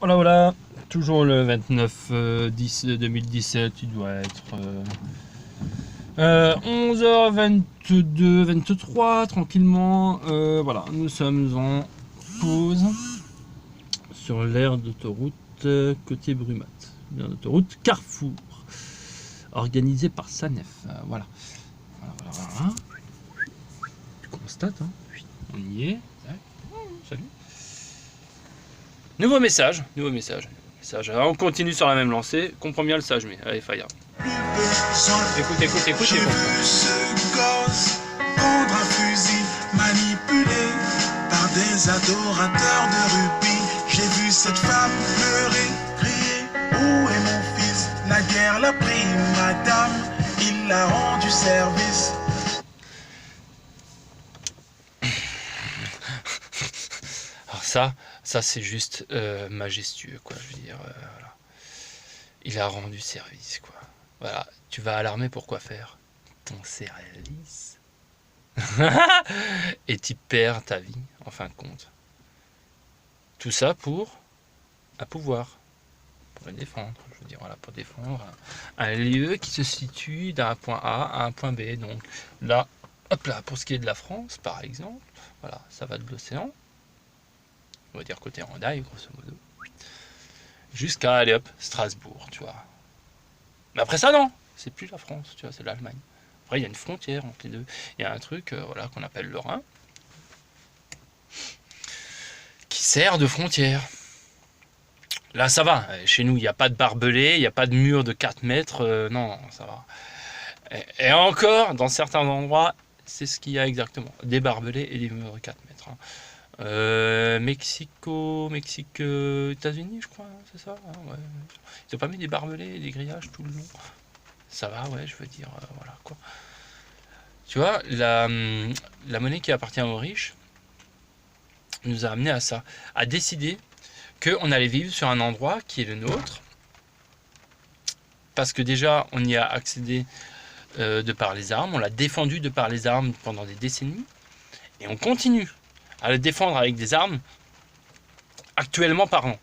Voilà, voilà, toujours le 29 10 2017, il doit être 11h22, 23, tranquillement. Voilà, nous sommes en pause sur l'aire d'autoroute côté Brumat, l'aire d'autoroute Carrefour, organisée par SANEF. Voilà. Voilà. Tu constates, hein, on y est. Salut. Nouveau message. Alors, on continue sur la même lancée. Comprends bien le sage, mais allez, fire. Écoute. J'ai vu ce gosse prendre un fusil manipulé par des adorateurs de rugby. J'ai vu cette femme pleurer, crier: où est mon fils? La guerre l'a pris, madame, il l'a rendu service. Alors ça c'est juste majestueux, quoi. Je veux dire, voilà. Il a rendu service, quoi. Voilà, tu vas à l'armée pour quoi faire? Ton service. Et tu perds ta vie, en fin de compte. Tout ça pour un pouvoir, pour le défendre. Je veux dire, voilà, pour défendre un lieu qui se situe d'un point A à un point B. Donc là, hop là, pour ce qui est de la France, par exemple, voilà, ça va de l'océan, on va dire côté Randaï, grosso modo, jusqu'à, allez hop, Strasbourg, tu vois. Mais après ça, non, c'est plus la France, tu vois, c'est l'Allemagne. Après, il y a une frontière entre les deux. Il y a un truc, voilà, qu'on appelle le Rhin, qui sert de frontière. Là, ça va. Chez nous, il n'y a pas de barbelés, il n'y a pas de mur de 4 mètres. Non, ça va. Et encore, dans certains endroits, c'est ce qu'il y a exactement. Des barbelés et des murs de 4 mètres. Mexique, États-Unis, je crois, c'est ça, hein, ouais. Ils n'ont pas mis des barbelés et des grillages tout le long. Ça va, ouais, je veux dire, voilà, quoi. Tu vois, la monnaie qui appartient aux riches nous a amené à ça, à décider qu'on allait vivre sur un endroit qui est le nôtre, parce que déjà, on y a accédé de par les armes, on l'a défendu de par les armes pendant des décennies, et on continue à le défendre avec des armes, actuellement parlant.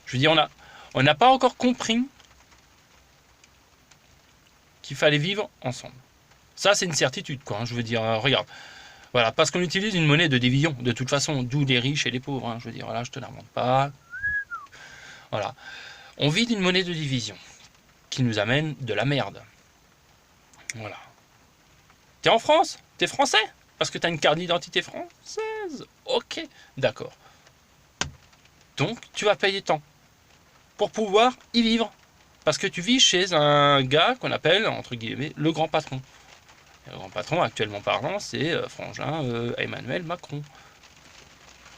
Je veux dire, on n'a pas encore compris qu'il fallait vivre ensemble. Ça, c'est une certitude, quoi, hein. Je veux dire, regarde, voilà, parce qu'on utilise une monnaie de division, de toute façon, d'où les riches et les pauvres, hein. Je veux dire, voilà, je te l'invente pas. Voilà. On vit d'une monnaie de division qui nous amène de la merde. Voilà. T'es en France? T'es français? Parce que t'as une carte d'identité française? Ok, d'accord. Donc, tu vas payer tant pour pouvoir y vivre. Parce que tu vis chez un gars qu'on appelle, entre guillemets, le grand patron. Et le grand patron, actuellement parlant, c'est Frangin Emmanuel Macron.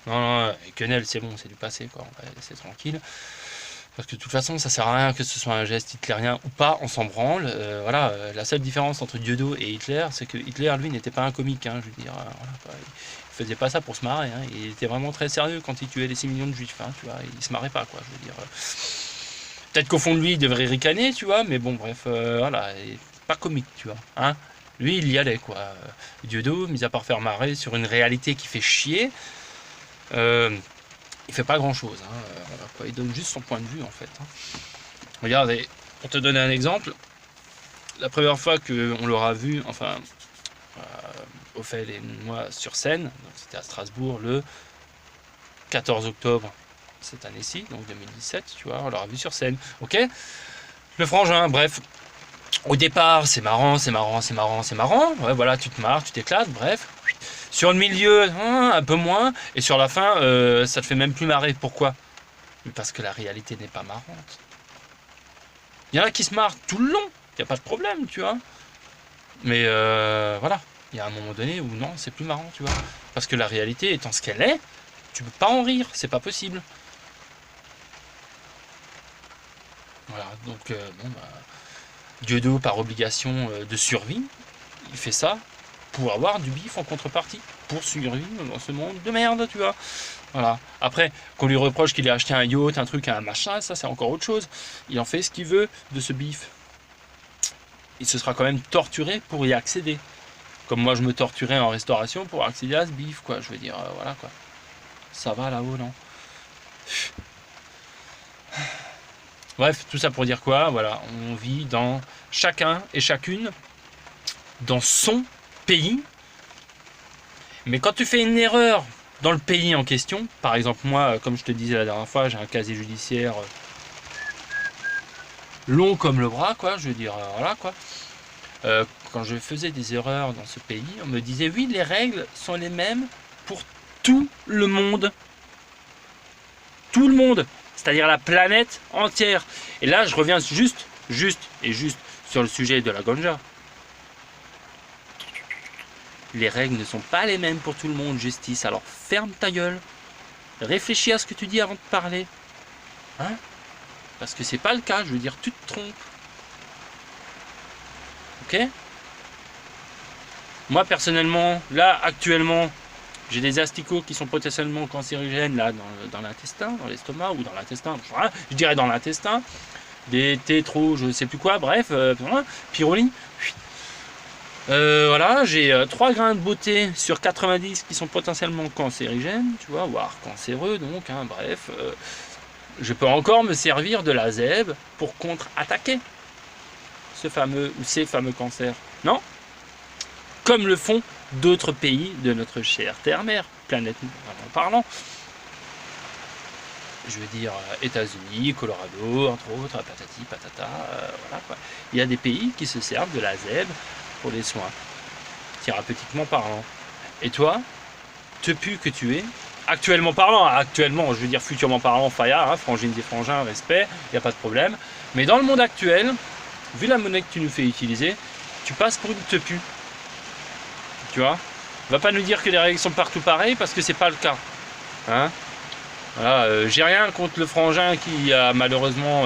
Non, Quenelle, c'est bon, c'est du passé, quoi. On va laisser tranquille. Parce que de toute façon, ça sert à rien que ce soit un geste hitlérien ou pas, on s'en branle. Voilà, la seule différence entre Dieudo et Hitler, c'est que Hitler, lui, n'était pas un comique, hein, je veux dire. Voilà, quoi. Il faisait pas ça pour se marrer, hein. Il était vraiment très sérieux quand il tuait les 6 millions de juifs, hein, tu vois. Il se marrait pas, quoi, je veux dire. Peut-être qu'au fond de lui, il devrait ricaner, tu vois, mais bon, bref, voilà, pas comique, tu vois. Hein. Lui, il y allait, quoi. Dieudo, mis à part faire marrer sur une réalité qui fait chier, il fait pas grand-chose. Hein. Voilà, quoi. Il donne juste son point de vue, en fait. Hein. Regardez, pour te donner un exemple, la première fois qu'on l'aura vu, enfin, Ophel et moi sur scène, donc c'était à Strasbourg le 14 octobre cette année-ci, donc 2017, tu vois, on l'aura vu sur scène, ok. Le frangin, bref, au départ, c'est marrant, ouais, voilà, tu te marres, tu t'éclates, bref. Sur le milieu, un peu moins, et sur la fin, ça te fait même plus marrer. Pourquoi? Parce que la réalité n'est pas marrante. Il y en a qui se marrent tout le long, il n'y a pas de problème, tu vois. Mais voilà, il y a un moment donné où non, c'est plus marrant, tu vois. Parce que la réalité étant ce qu'elle est, tu peux pas en rire, c'est pas possible. Voilà, donc bon, bah, Dieudo, par obligation de survie, il fait ça pour avoir du bif en contrepartie, pour survivre dans ce monde de merde, tu vois. Voilà. Après, qu'on lui reproche qu'il ait acheté un yacht, un truc, un machin, ça c'est encore autre chose. Il en fait ce qu'il veut de ce bif. Il se sera quand même torturé pour y accéder. Comme moi je me torturais en restauration pour accéder à ce bif, quoi. Je veux dire, voilà, quoi. Ça va là-haut, non? Bref, tout ça pour dire quoi? Voilà, on vit dans chacun et chacune dans son pays. Mais quand tu fais une erreur dans le pays en question, par exemple moi, comme je te disais la dernière fois, j'ai un casier judiciaire long comme le bras, quoi, je veux dire, voilà, quoi. Quand je faisais des erreurs dans ce pays, on me disait oui, les règles sont les mêmes pour tout le monde. Tout le monde, c'est-à-dire la planète entière. Et là, je reviens juste sur le sujet de la ganja. Les règles ne sont pas les mêmes pour tout le monde, justice. Alors ferme ta gueule. Réfléchis à ce que tu dis avant de parler. Hein? Parce que c'est pas le cas, je veux dire, tu te trompes. Ok? Moi personnellement, là actuellement, j'ai des asticots qui sont potentiellement cancérigènes là dans l'intestin, dans l'estomac ou dans l'intestin, je dirais dans l'intestin. Des tétros, je sais plus quoi, bref, pyrrolie. Voilà, j'ai 3 grains de beauté sur 90 qui sont potentiellement cancérigènes, tu vois, voire cancéreux donc, hein, bref. Je peux encore me servir de la zèbre pour contre-attaquer ce fameux ou ces fameux cancers. Non? Comme le font d'autres pays de notre chère terre-mère, planète parlant. Je veux dire États-Unis, Colorado, entre autres, patati, patata, voilà quoi. Il y a des pays qui se servent de la zèbre pour les soins, thérapeutiquement parlant. Et toi, tepu que tu es, actuellement parlant, je veux dire futurement parlant, Faya, hein, frangine des frangins, respect, il n'y a pas de problème. Mais dans le monde actuel, vu la monnaie que tu nous fais utiliser, tu passes pour une tepu. Tu vois, va pas nous dire que les règles sont partout pareilles parce que c'est pas le cas. Hein, voilà, j'ai rien contre le frangin qui a malheureusement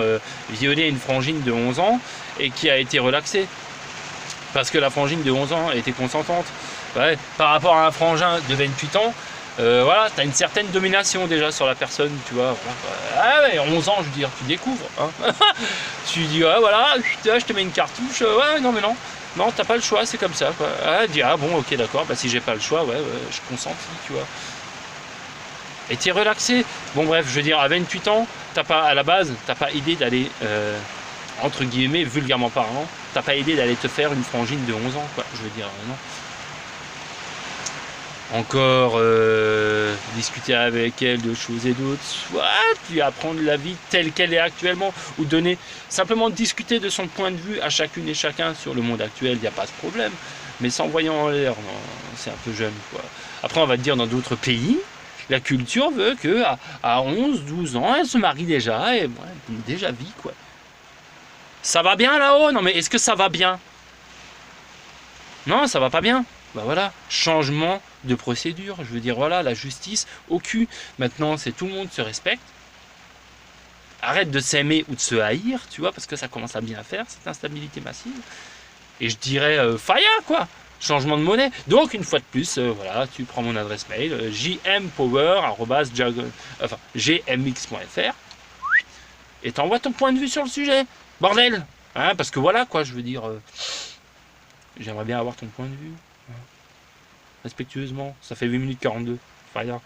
violé une frangine de 11 ans et qui a été relaxé. Parce que la frangine de 11 ans était consentante. Ouais, par rapport à un frangin de 28 ans, voilà, tu as une certaine domination déjà sur la personne, tu vois. Voilà. Ah ouais, 11 ans, je veux dire, tu découvres. Hein. Tu dis, ouais, voilà, je te mets une cartouche. Ouais, non, mais non. Non, t'as pas le choix, c'est comme ça, quoi. Ah, dis, ah bon, ok, d'accord, bah si j'ai pas le choix, ouais, je consentis, tu vois. Et t'es relaxé. Bon, bref, je veux dire, à 28 ans, t'as pas, à la base, t'as pas idée d'aller, entre guillemets, vulgairement parlant, t'as pas idée d'aller te faire une frangine de 11 ans, quoi. Je veux dire, non. Encore discuter avec elle de choses et d'autres, soit lui apprendre la vie telle qu'elle est actuellement, ou donner, simplement discuter de son point de vue à chacune et chacun sur le monde actuel, il n'y a pas de problème, mais s'envoyant en l'air, c'est un peu jeune, quoi. Après on va te dire dans d'autres pays, la culture veut que à 11, 12 ans, elle se marie déjà, et ouais, déjà vie, quoi. Ça va bien là-haut? Non mais est-ce que ça va bien? Non, ça va pas bien. Bah voilà, changement de procédure, je veux dire, voilà, la justice au cul. Maintenant, c'est tout le monde se respecte. Arrête de s'aimer ou de se haïr, tu vois, parce que ça commence à bien faire, cette instabilité massive. Et je dirais, Faya, quoi, changement de monnaie. Donc, une fois de plus, voilà, tu prends mon adresse mail, jmpower@gmx.fr et t'envoies ton point de vue sur le sujet. Bordel, hein, parce que voilà, quoi, je veux dire, j'aimerais bien avoir ton point de vue. Respectueusement, ça fait 8 minutes 42. Fire.